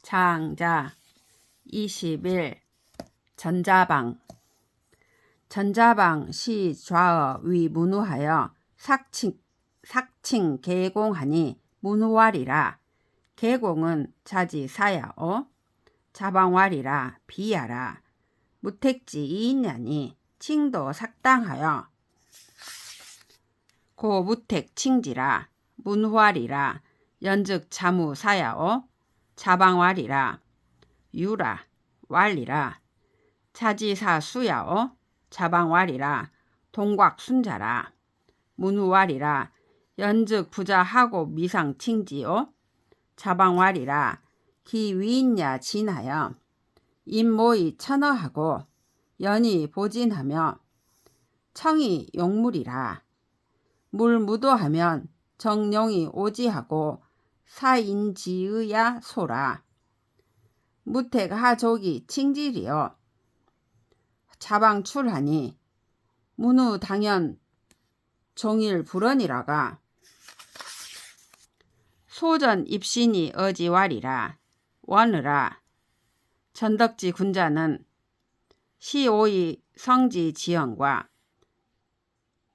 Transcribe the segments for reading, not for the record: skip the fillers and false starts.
장자 21 전자방 전자방 시 좌어 위 문우하여 삭칭 계공하니 문우왈이라. 계공은 자지 사야오 자방왈이라 비야라. 무택지 이인냐니 칭도 삭당하여 고 무택 칭지라. 문활이라. 연즉 자무 사야오 자방왈이라. 유라 왈이라. 차지사 수야오 자방왈이라. 동곽 순자라. 문우왈이라. 연즉 부자하고 미상 칭지오 자방왈이라. 기위인야 진하여 임모이 천어하고 연이 보진하며 청이 용물이라. 물무도하면 정용이 오지하고 사인지의야 소라. 무택하족이 칭질이요 자방출하니 문우 당연 종일 불언이라가. 소전 입신이 어지왈이라. 원으라. 전덕지 군자는 시오의 성지 지형과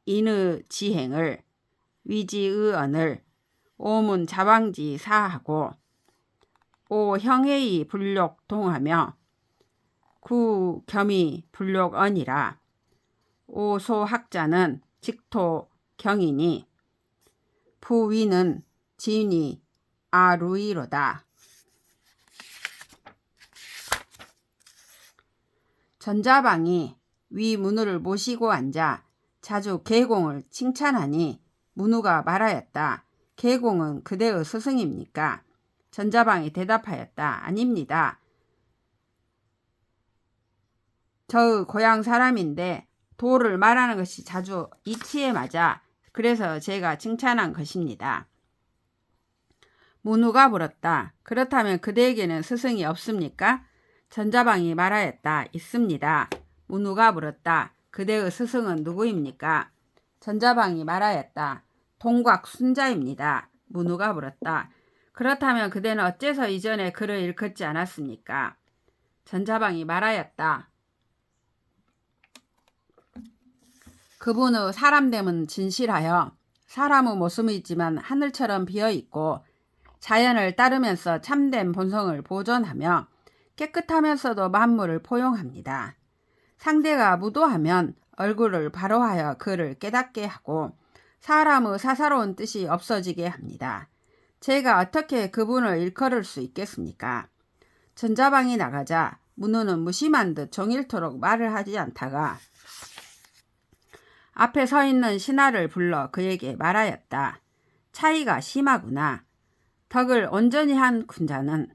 인의 지행을 위지의언을 오문 자방지 사하고 오형회의 불욕 동하며 구 겸이 불욕언이라. 오소학자는 직토 경이니 부위는 진이 아루이로다. 전자방이 위 문우를 모시고 앉아 자주 계공을 칭찬하니 문우가 말하였다. 계공은 그대의 스승입니까? 전자방이 대답하였다. 아닙니다. 저의 고향 사람인데 도를 말하는 것이 자주 이치에 맞아 그래서 제가 칭찬한 것입니다. 문우가 물었다. 그렇다면 그대에게는 스승이 없습니까? 전자방이 말하였다. 있습니다. 문우가 물었다. 그대의 스승은 누구입니까? 전자방이 말하였다. 동곽 순자입니다. 문우가 물었다. 그렇다면 그대는 어째서 이전에 글을 일컫지 않았습니까? 전자방이 말하였다. 그분의 사람됨은 진실하여 사람의 모습이지만 하늘처럼 비어있고 자연을 따르면서 참된 본성을 보존하며 깨끗하면서도 만물을 포용합니다. 상대가 무도하면 얼굴을 바로하여 그를 깨닫게 하고 사람의 사사로운 뜻이 없어지게 합니다. 제가 어떻게 그분을 일컬을 수 있겠습니까? 전자방이 나가자 문우는 무심한 듯 종일토록 말을 하지 않다가 앞에 서 있는 신하를 불러 그에게 말하였다. 차이가 심하구나. 덕을 온전히 한 군자는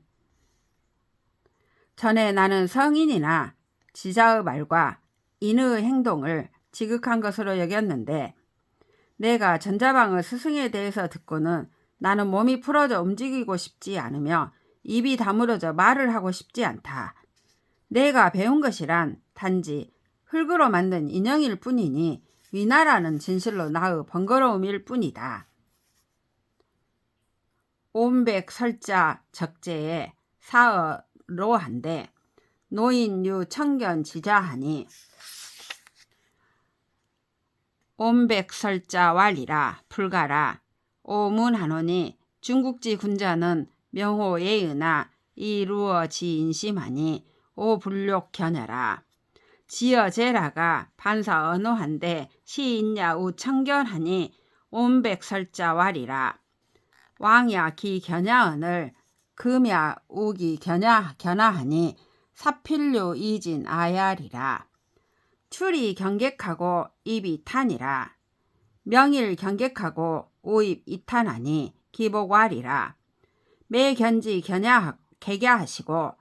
전에 나는 성인이나 지자의 말과 인의 행동을 지극한 것으로 여겼는데 내가 전자방의 스승에 대해서 듣고는 나는 몸이 풀어져 움직이고 싶지 않으며 입이 다물어져 말을 하고 싶지 않다. 내가 배운 것이란 단지 흙으로 만든 인형일 뿐이니 위나라는 진실로 나의 번거로움일 뿐이다. 옴백설자 적재에 사어로한데 노인유 청견 지자하니 옴백설자 왈이라 불가라. 오문하노니 중국지 군자는 명호 예의나 이루어 지인심하니 오불욕 견여라. 지어제라가 반사 언어한데 시인야 우 청견하니 옴백설자 왈이라. 왕야 기 견야언을 금야 우기 견야하니 사필류 이진 아야리라. 출이 경객하고 입이 탄이라. 명일 경객하고 오입 이탄하니 기복왈이라. 매견지 개갸하시고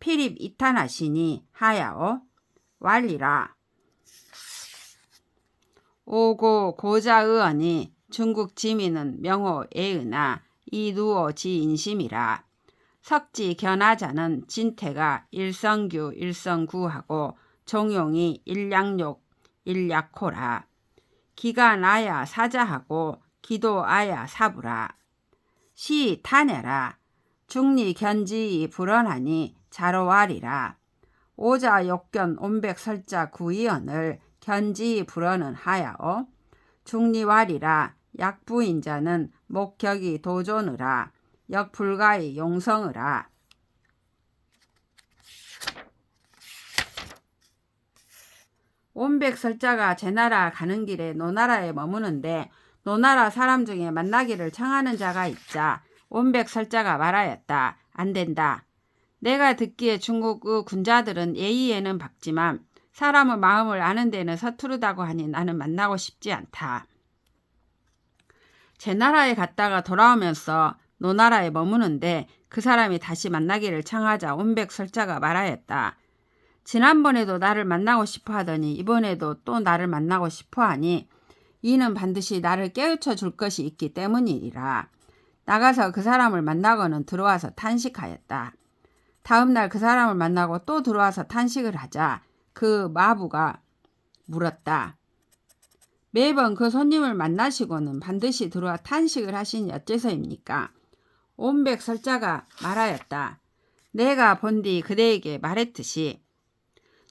필입 이탄하시니 하야오 왈리라. 오고 고자의언이 중국 지민은 명호 애의나 이누어 지인심이라. 석지 견하자는 진태가 일성규 일성구하고 종용이 일량욕 일약호라. 기가 나야 사자하고 기도 아야 사부라. 시 타냐라. 중리 견지이 불언하니 자로와리라. 오자 욕견 온백설자 구이언을 견지이 불언은 하야오. 중리와리라. 약부인자는 목격이 도존으라. 역불가의 용성으라. 온백설자가 제나라 가는 길에 노나라에 머무는데 노나라 사람 중에 만나기를 청하는 자가 있자 온백설자가 말하였다. 안 된다. 내가 듣기에 중국의 군자들은 예의에는 박지만 사람의 마음을 아는 데는 서투르다고 하니 나는 만나고 싶지 않다. 제나라에 갔다가 돌아오면서 노나라에 머무는데 그 사람이 다시 만나기를 청하자 온백설자가 말하였다. 지난번에도 나를 만나고 싶어 하더니 이번에도 또 나를 만나고 싶어 하니 이는 반드시 나를 깨우쳐 줄 것이 있기 때문이라. 나가서 그 사람을 만나고는 들어와서 탄식하였다. 다음날 그 사람을 만나고 또 들어와서 탄식을 하자 그 마부가 물었다. 매번 그 손님을 만나시고는 반드시 들어와 탄식을 하시니 어째서입니까? 온백설자가 말하였다. 내가 본디 그대에게 말했듯이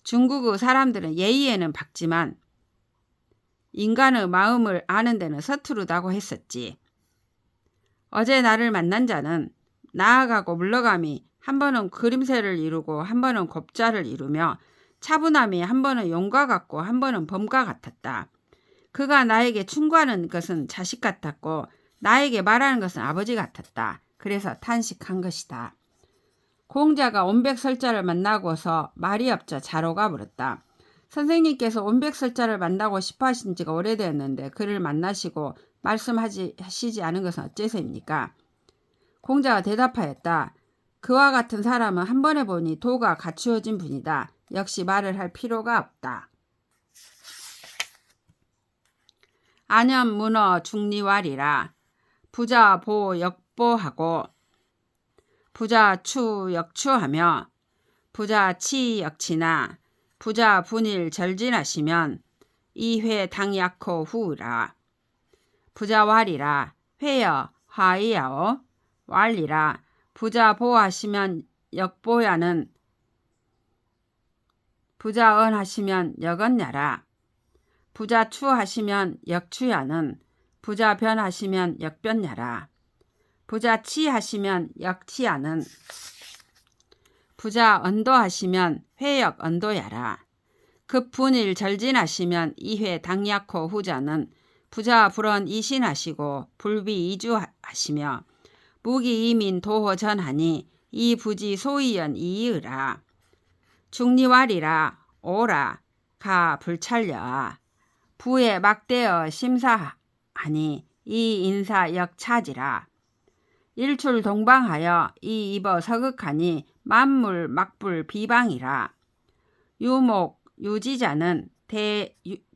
중국의 사람들은 예의에는 박지만 인간의 마음을 아는 데는 서투르다고 했었지. 어제 나를 만난 자는 나아가고 물러감이 한 번은 그림새를 이루고 한 번은 곱자를 이루며 차분함이 한 번은 용과 같고 한 번은 범과 같았다. 그가 나에게 충고하는 것은 자식 같았고 나에게 말하는 것은 아버지 같았다. 그래서 탄식한 것이다. 공자가 온백설자를 만나고서 말이 없자 자로가 물었다. 선생님께서 온백설자를 만나고 싶어 하신 지가 오래되었는데 그를 만나시고 말씀하시지 않은 것은 어째서입니까? 공자가 대답하였다. 그와 같은 사람은 한 번에 보니 도가 갖추어진 분이다. 역시 말을 할 필요가 없다. 안현 문어 중리왈이라. 부자 보 역보하고 부자 추 역추하며 부자 치 역치나 부자 분일 절진하시면 이회 당약호 후라. 부자 왈이라. 회여 화이야오. 왈이라. 부자 보하시면 역보야는 부자 언하시면 역언야라. 부자 추하시면 역추야는 부자 변하시면 역변야라. 부자 치하시면 역치야는 부자 언도하시면 회역 언도야라. 급분일 절진하시면 이회 당약호 후자는 부자 불언 이신하시고 불비 이주하시며 무기 이민 도호 전하니 이 부지 소이연 이의라. 중리왈이라. 오라. 가 불찰려. 부에 막대어 심사하니 이 인사 역차지라. 일출 동방하여 이 입어 서극하니 만물 막불 비방이라. 유목 유지자는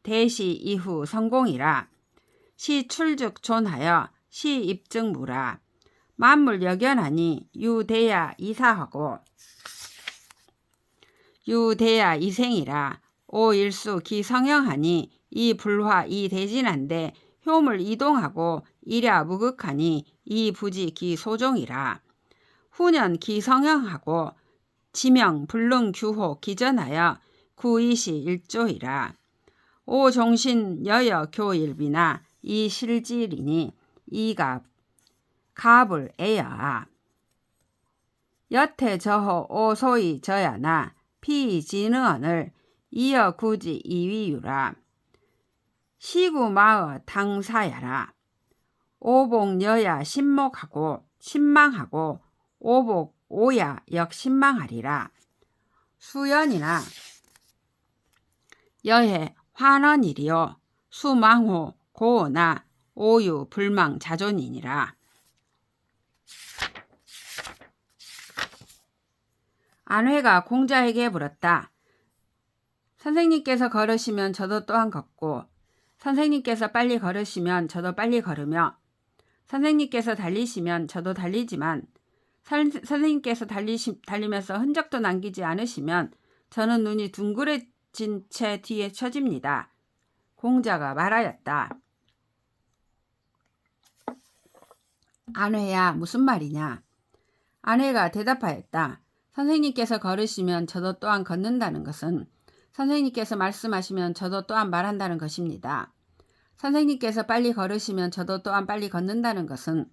대시 이후 성공이라. 시 출죽 존하여 시 입증무라. 만물 역연하니 유대야 이사하고 유대야 이생이라. 오일수 기성형하니 이 불화 이 대진한데 효물 이동하고 이랴 무극하니 이 부지 기소종이라. 후년 기성형하고 지명 불능 규호 기전하여 구이시 일조이라. 오종신 여여 교일비나 이 실질이니 이갑 갑을 애여아. 여태 저호 오소이 저야나 피진언을 이어 구지 이위유라. 시구마어 당사야라. 오복 여야 신목하고 신망하고 오복 오야 역신망하리라. 수연이나 여해 환원이리요. 수망호 고나 오유 불망 자존이니라. 안회가 공자에게 물었다. 선생님께서 걸으시면 저도 또한 걷고 선생님께서 빨리 걸으시면 저도 빨리 걸으며 선생님께서 달리시면 저도 달리지만 선생님께서 달리면서 흔적도 남기지 않으시면 저는 눈이 둥그레진 채 뒤에 처집니다. 공자가 말하였다. 안회야 무슨 말이냐? 아내가 대답하였다. 선생님께서 걸으시면 저도 또한 걷는다는 것은 선생님께서 말씀하시면 저도 또한 말한다는 것입니다. 선생님께서 빨리 걸으시면 저도 또한 빨리 걷는다는 것은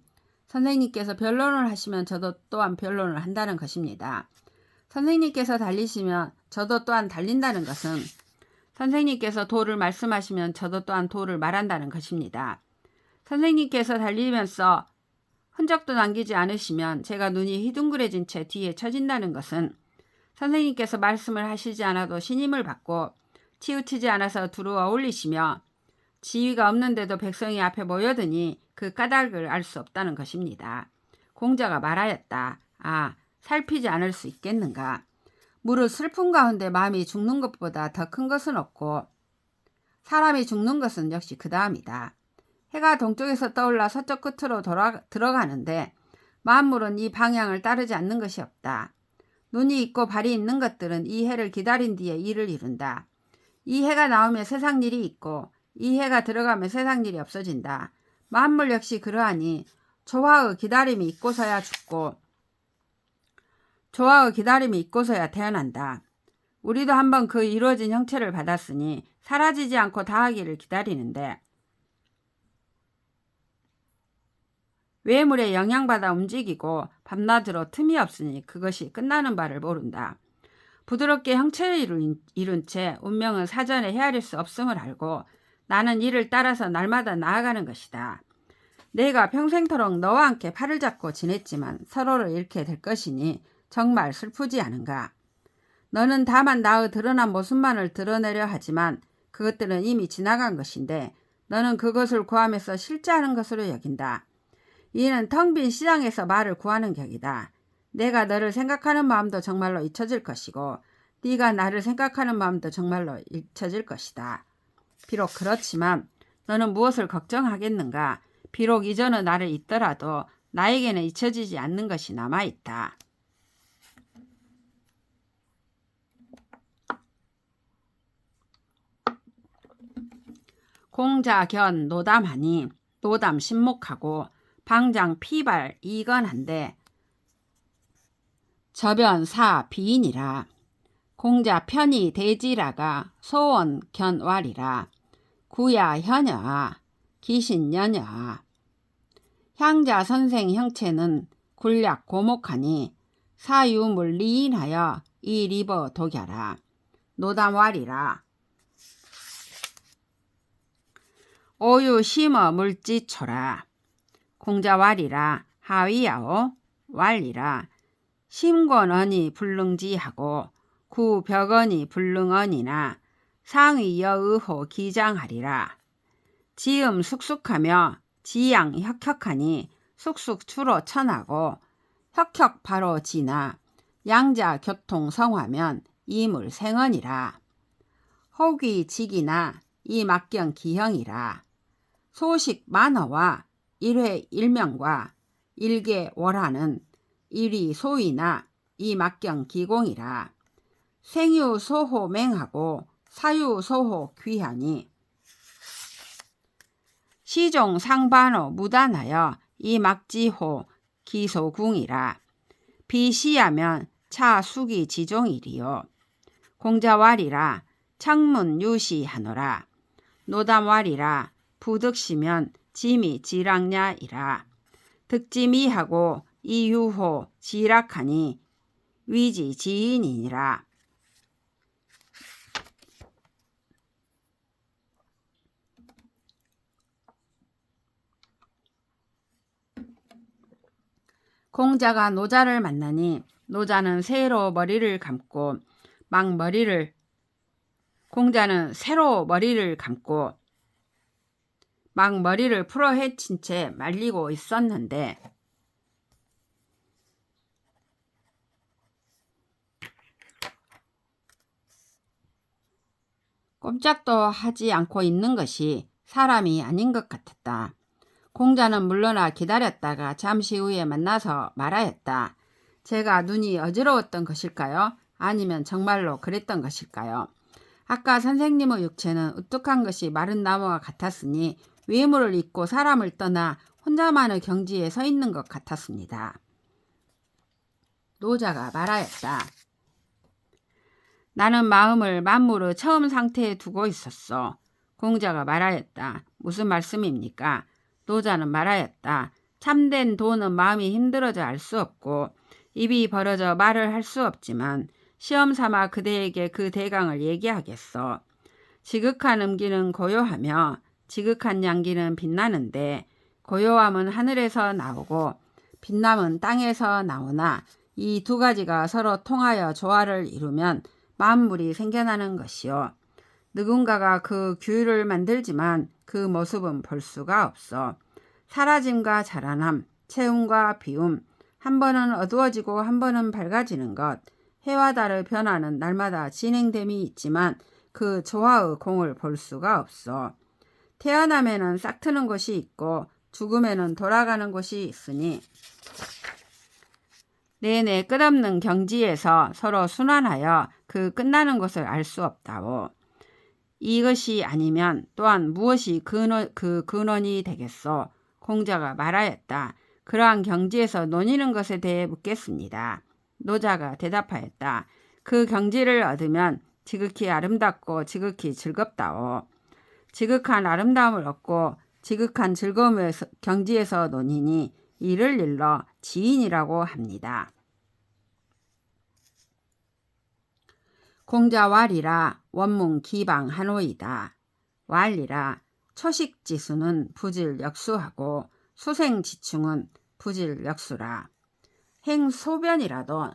선생님께서 변론을 하시면 저도 또한 변론을 한다는 것입니다. 선생님께서 달리시면 저도 또한 달린다는 것은 선생님께서 도를 말씀하시면 저도 또한 도를 말한다는 것입니다. 선생님께서 달리면서 흔적도 남기지 않으시면 제가 눈이 휘둥그레진 채 뒤에 처진다는 것은 선생님께서 말씀을 하시지 않아도 신임을 받고 치우치지 않아서 두루 어울리시며 지위가 없는데도 백성이 앞에 모여드니 그 까닭을 알 수 없다는 것입니다. 공자가 말하였다. 아, 살피지 않을 수 있겠는가. 무릇 슬픔 가운데 마음이 죽는 것보다 더 큰 것은 없고 사람이 죽는 것은 역시 그 다음이다. 해가 동쪽에서 떠올라 서쪽 끝으로 들어가는데 만물은 이 방향을 따르지 않는 것이 없다. 눈이 있고 발이 있는 것들은 이 해를 기다린 뒤에 일을 이룬다. 이 해가 나오면 세상 일이 있고 이 해가 들어가면 세상 일이 없어진다. 만물 역시 그러하니 조화의 기다림이 있고서야 죽고 조화의 기다림이 있고서야 태어난다. 우리도 한번 그 이루어진 형체를 받았으니 사라지지 않고 다하기를 기다리는데 외물에 영향받아 움직이고 밤낮으로 틈이 없으니 그것이 끝나는 바를 모른다. 부드럽게 형체를 이룬 채 운명은 사전에 헤아릴 수 없음을 알고 나는 이를 따라서 날마다 나아가는 것이다. 내가 평생토록 너와 함께 팔을 잡고 지냈지만 서로를 잃게 될 것이니 정말 슬프지 않은가. 너는 다만 나의 드러난 모습만을 드러내려 하지만 그것들은 이미 지나간 것인데 너는 그것을 구하면서 실제하는 것으로 여긴다. 이는 텅 빈 시장에서 말을 구하는 격이다. 내가 너를 생각하는 마음도 정말로 잊혀질 것이고 네가 나를 생각하는 마음도 정말로 잊혀질 것이다. 비록 그렇지만 너는 무엇을 걱정하겠는가. 비록 이전의 나를 잊더라도 나에게는 잊혀지지 않는 것이 남아있다. 공자견 노담하니 노담 신목하고 방장 피발 이건한데 저변 사 비인이라. 공자 편이 대지라가 소원 견왈이라. 구야 현여아 기신연여아. 향자 선생 형체는 굴약 고목하니 사유물 리인하여 이 리버 독야라. 노담왈이라. 오유 심어 물지초라. 공자왈이라. 하위야오 왈이라. 심권언이 불능지하고 구벽언이 불능언이나 상위여의호 기장하리라. 지음 숙숙하며 지양 혁혁하니 숙숙 주로 천하고 혁혁 바로 지나 양자 교통 성화면 이물 생언이라. 혹이 직이나 이 막경 기형이라. 소식 만어와 일회 일명과 일개 월하는 일위 소이나 이 막경 기공이라. 생유 소호 맹하고 사유 소호 귀하니 시종 상반호 무단하여 이 막지호 기소궁이라. 비시하면 차 수기 지종이리요. 공자왈이라. 창문 유시하노라. 노담왈이라. 부득시면 짐이 지락냐이라. 득짐이하고 이유호 지락하니 위지 지인이니라. 공자가 노자를 만나니 노자는 새로 머리를 감고 공자는 새로 머리를 감고 막 머리를 풀어 헤친 채 말리고 있었는데 꼼짝도 하지 않고 있는 것이 사람이 아닌 것 같았다. 공자는 물러나 기다렸다가 잠시 후에 만나서 말하였다. 제가 눈이 어지러웠던 것일까요? 아니면 정말로 그랬던 것일까요? 아까 선생님의 육체는 우뚝한 것이 마른 나무와 같았으니 외모를 잊고 사람을 떠나 혼자만의 경지에 서 있는 것 같았습니다. 노자가 말하였다. 나는 마음을 만물의 처음 상태에 두고 있었어. 공자가 말하였다. 무슨 말씀입니까? 노자는 말하였다. 참된 도는 마음이 힘들어져 알 수 없고 입이 벌어져 말을 할 수 없지만 시험 삼아 그대에게 그 대강을 얘기하겠어. 지극한 음기는 고요하며 지극한 양기는 빛나는데 고요함은 하늘에서 나오고 빛남은 땅에서 나오나 이 두 가지가 서로 통하여 조화를 이루면 만물이 생겨나는 것이요. 누군가가 그 규율을 만들지만 그 모습은 볼 수가 없어. 사라짐과 자라남, 채움과 비움, 한 번은 어두워지고 한 번은 밝아지는 것, 해와 달의 변화는 날마다 진행됨이 있지만 그 조화의 공을 볼 수가 없어. 태어남에는 싹트는 곳이 있고 죽음에는 돌아가는 곳이 있으니 내내 끝없는 경지에서 서로 순환하여 그 끝나는 것을 알 수 없다오. 이것이 아니면 또한 무엇이 그 근원이 되겠소? 공자가 말하였다. 그러한 경지에서 논의는 것에 대해 묻겠습니다. 노자가 대답하였다. 그 경지를 얻으면 지극히 아름답고 지극히 즐겁다오. 지극한 아름다움을 얻고 지극한 즐거움의 경지에서 논이니 이를 일러 지인이라고 합니다. 공자 왈이라 원문 기방 한호이다. 왈이라 초식지수는 부질역수하고 수생지충은 부질역수라. 행소변이라도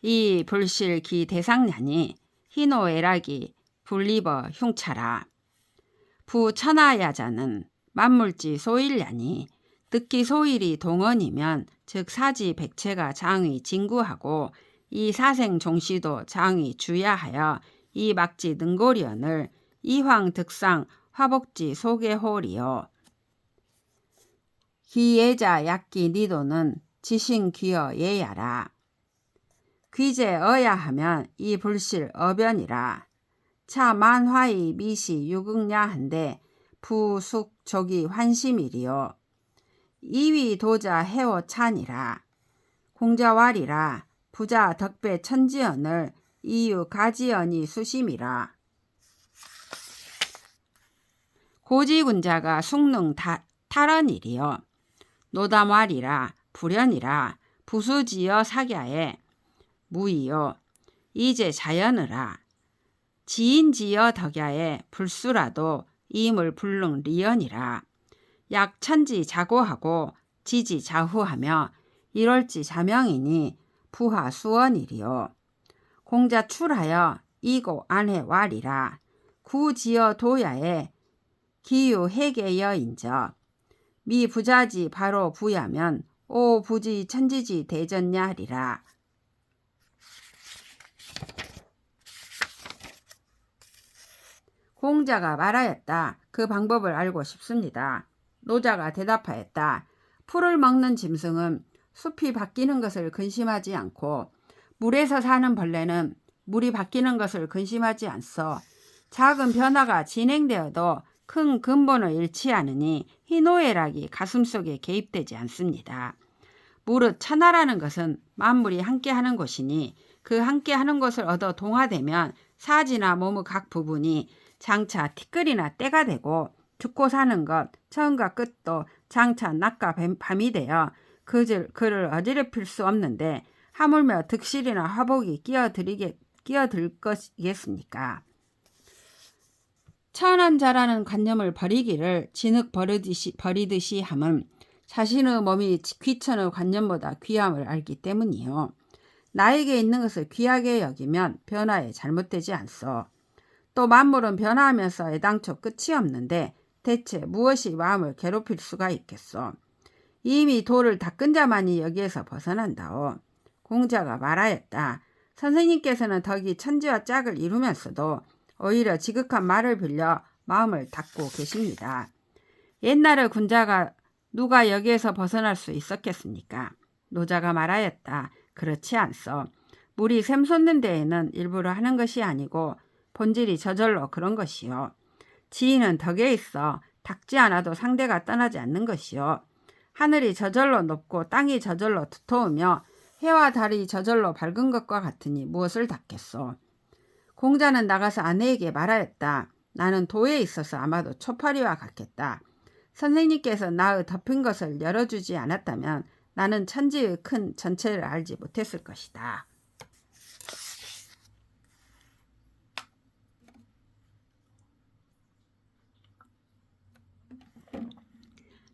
이 불실기 대상냐니 희노애락이 불리버 흉차라. 부천하야자는 만물지 소일냐니 듣기 소일이 동언이면 즉 사지 백체가 장의 진구하고 이 사생 종시도 장의 주야하여 이 막지 능고리언을 이황 득상 화복지 소개홀이요. 기예자 약기 니도는 지신 귀어 예야라. 귀제 어야 하면 이 불실 어변이라. 차 만화의 미시 유극냐 한데 부숙 조기 환심이리요. 이위 도자 해오 찬이라. 공자왈이라 부자 덕배 천지언을 이유 가지언이 수심이라. 고지군자가 숙능 탈언이리요. 노담왈이라 불연이라 부수지어 사갸에 무이요. 이제 자연으라. 지인지어 덕야에 불수라도 임을 불능 리언이라. 약 천지 자고하고 지지 자후하며 이럴지 자명이니 부하 수원이리요. 공자 출하여 이고 안해 왈이라. 구지어 도야에 기유 해계여인적. 미 부자지 바로 부야면 오 부지 천지지 대전냐 하리라. 공자가 말하였다. 그 방법을 알고 싶습니다. 노자가 대답하였다. 풀을 먹는 짐승은 숲이 바뀌는 것을 근심하지 않고 물에서 사는 벌레는 물이 바뀌는 것을 근심하지 않소. 작은 변화가 진행되어도 큰 근본을 잃지 않으니 희노애락이 가슴속에 개입되지 않습니다. 무릇 천하라는 것은 만물이 함께하는 곳이니 그 함께하는 것을 얻어 동화되면 사지나 몸의 각 부분이 장차 티끌이나 때가 되고 죽고 사는 것 처음과 끝도 장차 낮과 밤이 되어 그를 어지럽힐 수 없는데 하물며 득실이나 화복이 끼어들 것이겠습니까? 천한자라는 관념을 버리기를 진흙 버리듯이 함은 자신의 몸이 귀천의 관념보다 귀함을 알기 때문이요. 나에게 있는 것을 귀하게 여기면 변화에 잘못되지 않소. 또 만물은 변화하면서 애당초 끝이 없는데 대체 무엇이 마음을 괴롭힐 수가 있겠소. 이미 도를 닦은 자만이 여기에서 벗어난다오. 공자가 말하였다. 선생님께서는 덕이 천지와 짝을 이루면서도 오히려 지극한 말을 빌려 마음을 닦고 계십니다. 옛날의 군자가 누가 여기에서 벗어날 수 있었겠습니까? 노자가 말하였다. 그렇지 않소. 물이 샘솟는 데에는 일부러 하는 것이 아니고 본질이 저절로 그런 것이요. 지인은 덕에 있어 닦지 않아도 상대가 떠나지 않는 것이요. 하늘이 저절로 높고 땅이 저절로 두터우며 해와 달이 저절로 밝은 것과 같으니 무엇을 닦겠소. 공자는 나가서 아내에게 말하였다. 나는 도에 있어서 아마도 초파리와 같겠다. 선생님께서 나의 덮인 것을 열어주지 않았다면 나는 천지의 큰 전체를 알지 못했을 것이다.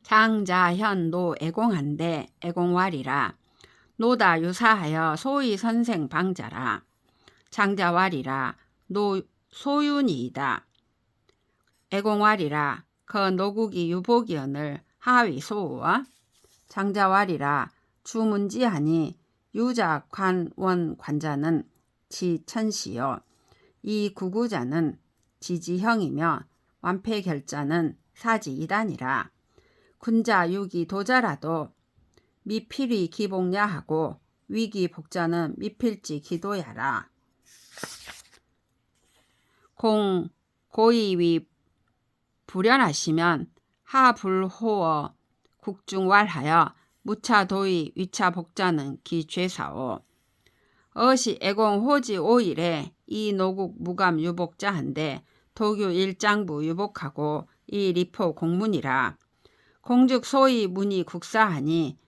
장자현 노 애공한데 애공왈이라. 노다 유사하여 소위 선생 방자라. 장자왈이라. 노 소윤이이다. 애공왈이라. 그 노국이 유복이언을 하위 소우와. 장자왈이라. 주문지하니 유자 관원 관자는 지천시요. 이 구구자는 지지형이며 완패결자는 사지이단이라. 군자 유기 도자라도 미필이 기복야하고 위기 복자는 미필지 기도야라. 공 고이위 불연하시면 하불호어 국중왈하여 무차도의 위차복자는 기죄사오. 어시 애공호지 5일에 이 노국 무감 유복자한데 도교 일장부 유복하고 이 리포 공문이라. 공죽 소위 문이 국사하니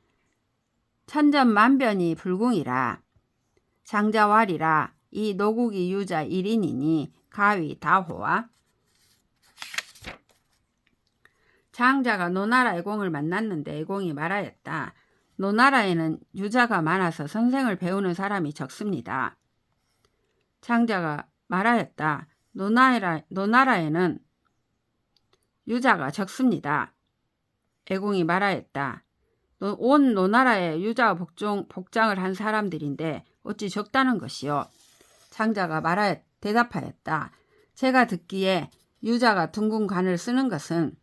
천전만변이 불궁이라. 장자왈이라. 이 노국이 유자 1인이니 가위 다호와. 장자가 노나라 애공을 만났는데 애공이 말하였다. 노나라에는 유자가 많아서 선생을 배우는 사람이 적습니다. 장자가 말하였다. 노나라에는 유자가 적습니다. 애공이 말하였다. 온 노나라에 유자 복장을 한 사람들인데 어찌 적다는 것이요. 장자가 대답하였다. 제가 듣기에 유자가 둥근 관을 쓰는 것은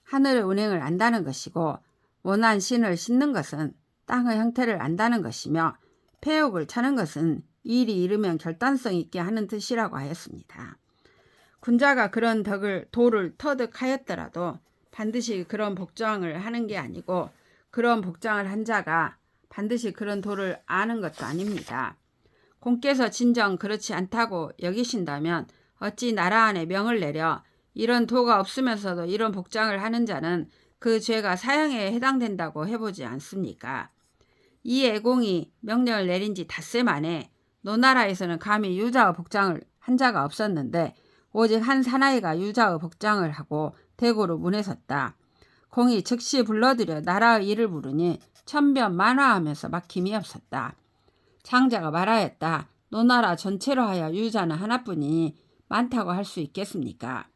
하늘의 운행을 안다는 것이고 원한 신을 씻는 것은 땅의 형태를 안다는 것이며 폐옥을 차는 것은 일이 이르면 결단성 있게 하는 뜻이라고 하였습니다. 군자가 그런 도를 터득하였더라도 반드시 그런 복장을 하는 게 아니고 그런 복장을 한 자가 반드시 그런 도를 아는 것도 아닙니다. 공께서 진정 그렇지 않다고 여기신다면 어찌 나라 안에 명을 내려 이런 도가 없으면서도 이런 복장을 하는 자는 그 죄가 사형에 해당된다고 해보지 않습니까? 이 애공이 명령을 내린 지 닷새 만에 노나라에서는 감히 유자의 복장을 한 자가 없었는데 오직 한 사나이가 유자의 복장을 하고 대고로 문에 섰다. 공이 즉시 불러들여 나라의 일을 부르니 천변만화하면서 막힘이 없었다. 장자가 말하였다. 노나라 전체로 하여 유자는 하나뿐이니 많다고 할 수 있겠습니까?